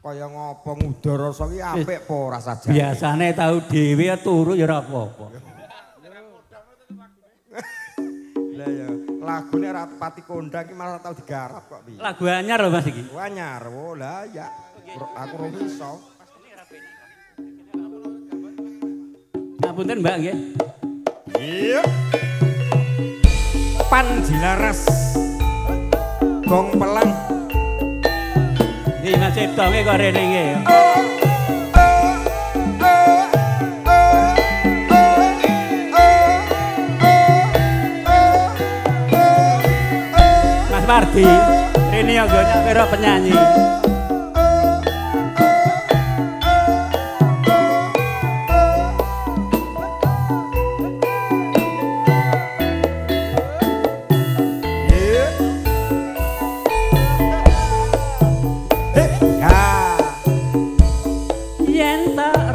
Kaya ngopo ngudara rasa ki apik apa ora sajane. Biasane tau dhewe turu ya ora apa-apa. Lah ya, lagune ora pati kondang iki malah tau digarap kok piye. Lagu anyar lho Mas iki. Anyar, oh lah ya. Aku ora iso. Ngapunten Mbak nggih. Iya. Panjilaras. Gong pelang. Nggih Mas Ciptonge kok rene nggih. Mas Mardi, rene yo nyapira penyanyi.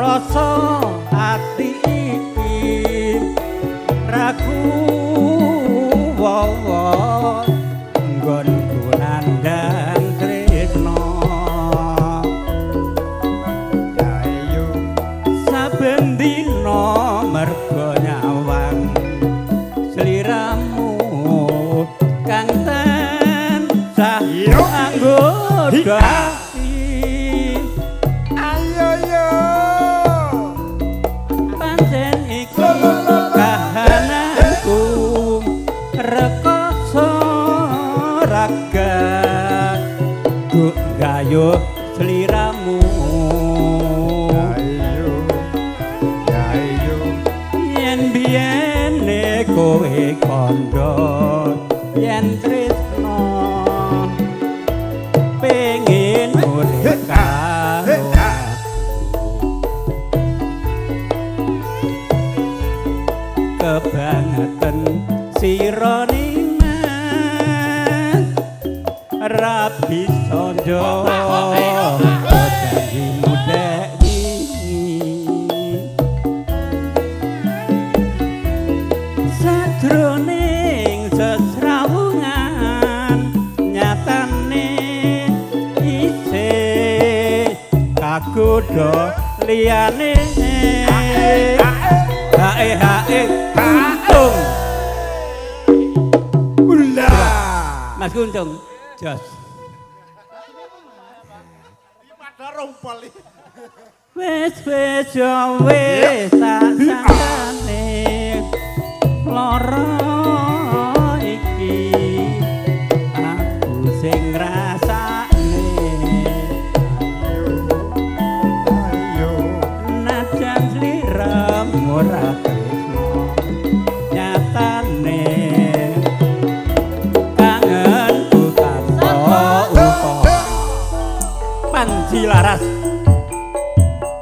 Rasa ati iki ragu wawa nggonku nandang tresno ayo saben dina mergo nyawang sliramu kang tansah anggoda Gayo sliramu Gayo yen biyene kowe kandha yen tresno pengin urip karo kebangetan sirane Rabi Sonjo janji mudek sadroning sesrawungan nyatane isih kagodha liyane hae kuntung Mas Kuntung Jos. Pada rompal. Wis yo wis sakjane lara iki aku sing ngrasakne ayo najan sliramu ora tresno nyatane Panjilaras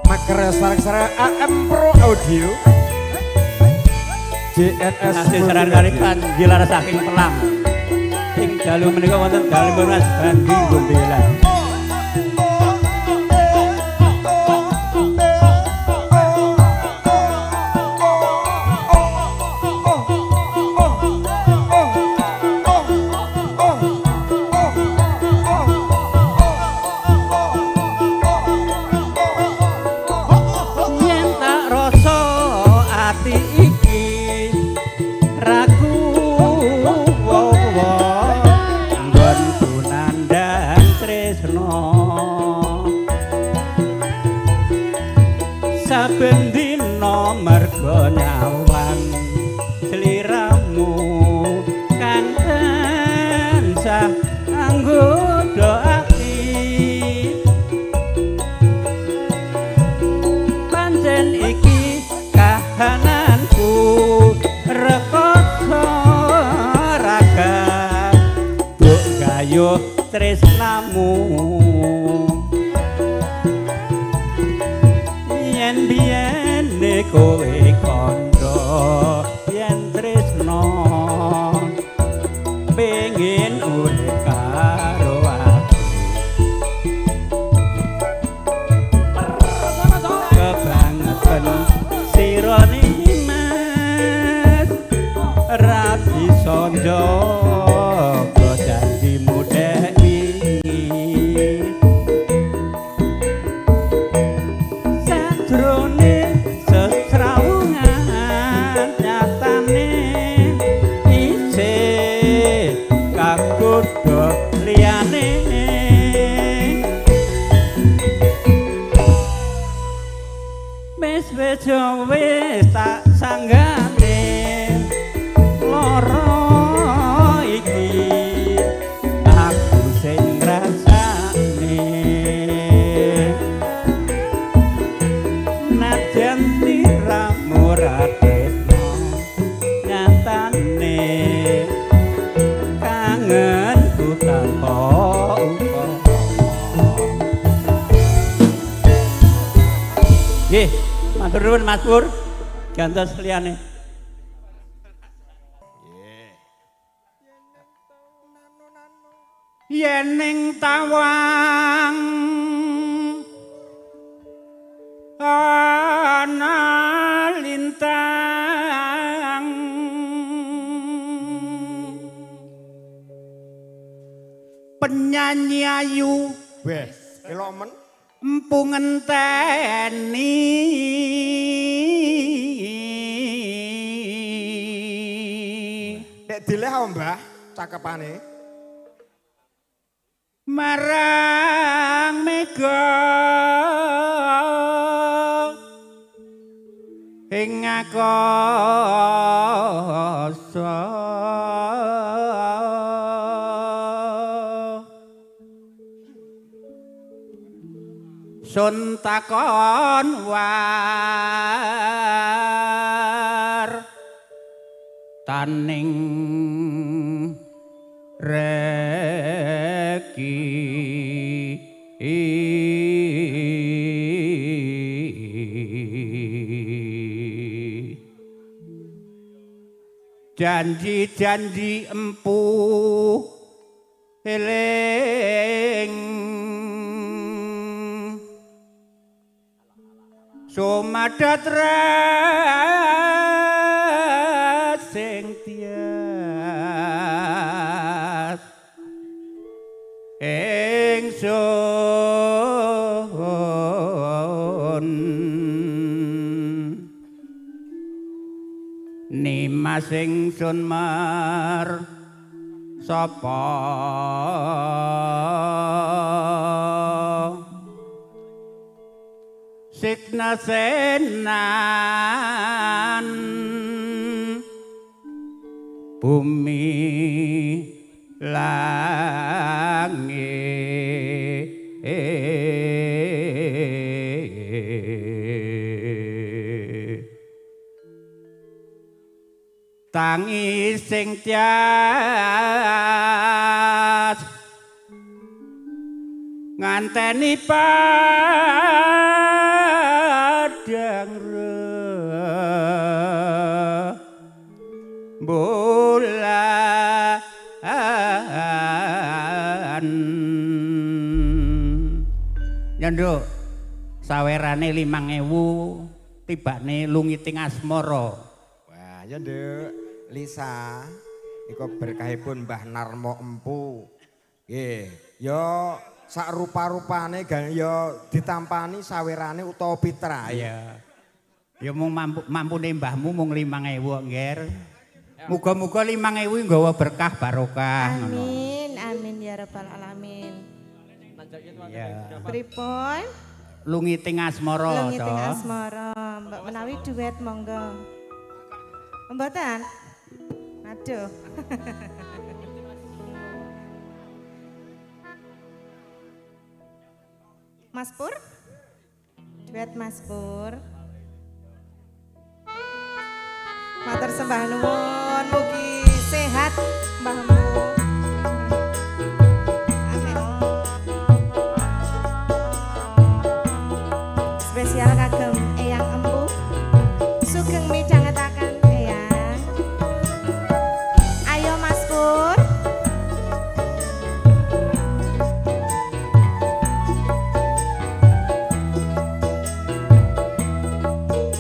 Maker sareng-sareng AM Pro Audio JNS saran kali Panjilaras saking Pelang ing dalu menika wonten dalem Mas Bandi Gondela saben dina mergo nyawang sliramu kang tansah anggoda ati pancen iki kahananku rekoso raga buk gayuh tresnamu yen biyene kowe kandha yen tresno pengin urip karo aku kebangetan sirane mas Rabi Sonjo janji mudek wingi Nggih, matur nuwun Mas Pur. Gantos liyane. Yen ning tawang ana lintang penyanyi ayu Wes, elok men. empu ngenteni Nek dileh apa, Mbah? Cakepane. marang mega ing akasa sun takon war taning reki janji-janji empu eling sumadat sing tias ingsun nimas ingsun mar sapa sikna senan bumi langit tangi sing tias nganteni padang bulan nyanduk sawerane 5.000 tibane lungiting asmara. Wah, ya Nduk, Lisa. Iku berkahipun Mbah Narmo Empu. Nggih, ya sak rupa-rupane ya ditampani sawerane utawa pitrahe. Iya. Ya mung mampune mbahmu mung 5.000 ngger. Muga-muga 5.000 nggawa berkah barokah ngono. Amin, amin ya rabbal alamin. Iya. Pripun? Lungiting asmara, Lungiting Cok. asmara. Mbak menawi duet monggo. Mboten? Aduh. Mas Pur? Duet Mas Pur. Matur sembah nuwun, mugi sehat mbahmu. Amin. Spesial kagem Eyang Empu. Sugeng midhangetaken Eyang. Ayo Mas Pur.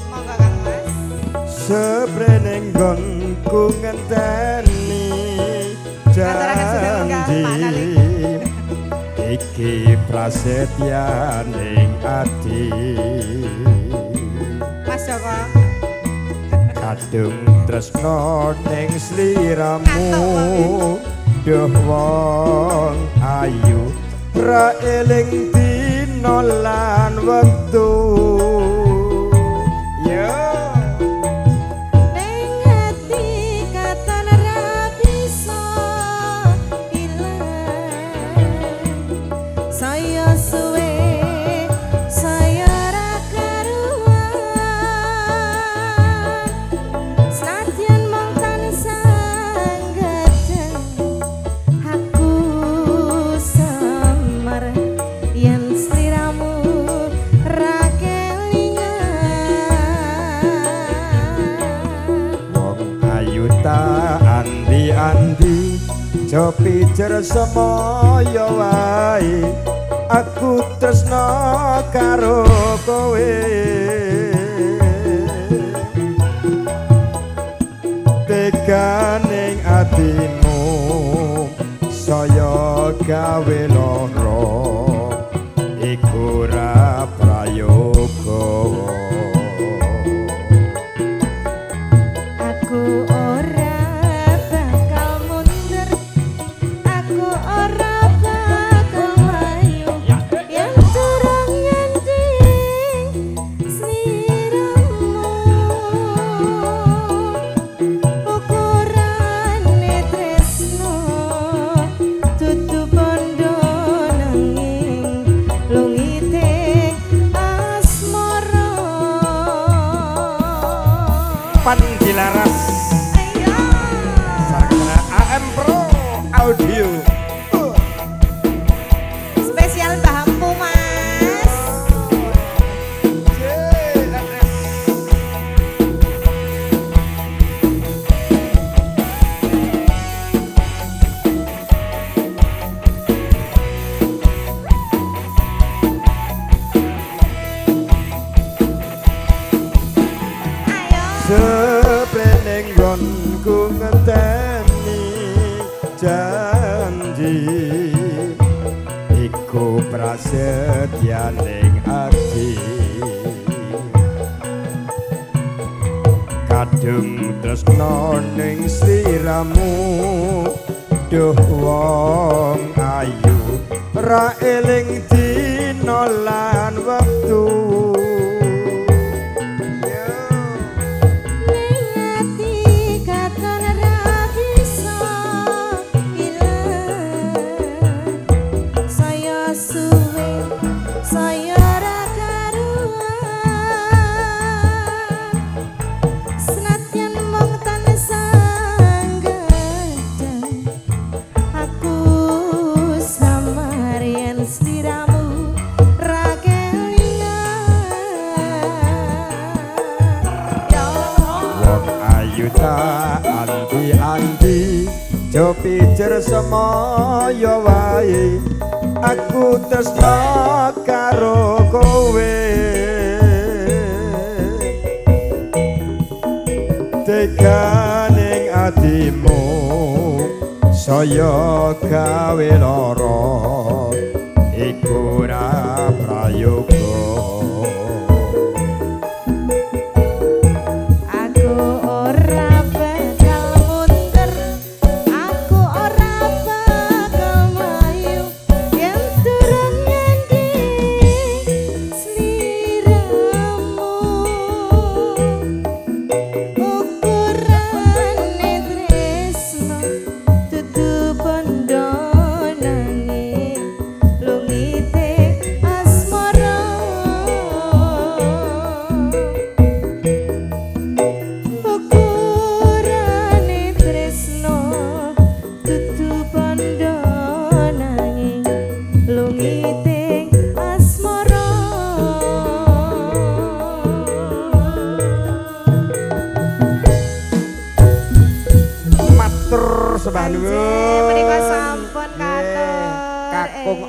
Monggo Kang Mas. Sebrene nggonku ngenteni janji iki prasetyaning ati Mas Joko. kadung tresno ning sliramu duh wong ayu ra eling dina lan wektu yo Ning ati katon ra bisa ilang. Saya suwe saya ra karuan. Senadyan mung tansah gedeng aku semar yen sliramu ra kelingan. aja pijer semaya wae aku tresna karo kowe teganing atimu saya gawe lara iku ora prayoga Aku ora bakal mundur, aku ora bakal mlayu yen durung nyanding sliramu. Ukurane tresno dudu bondo nanging lungite asmara. pan dilaras sarana AM Pro Audio Spesial Mbah Empu, Mas. Ayo. sepening nggonku ngenteni janji iku prasetyaning ati kadung tresna ning sliramu duh wong ayu ra eling dina lan wektu Ning ati katon ra bisa ilang. Saya suwe, saya ra karuan. Senadyan mung tansah gadang, aku samarian sliramu ra kelingan. Ya wong ayu tak andi-andi jo pijer semaya wae aku tresna karo kowe teganing atimu saya gawe lara iku ora prayoga Aku ora bakal mundur, aku ora bakal mlayu yen durung nyanding sliramu. Ukurane tresno dudu bondo nanging lungite asmara. Ukurane tresno dudu bondo nanging lungite asmara. matur sembah nuwun Menika sampun katur. kakung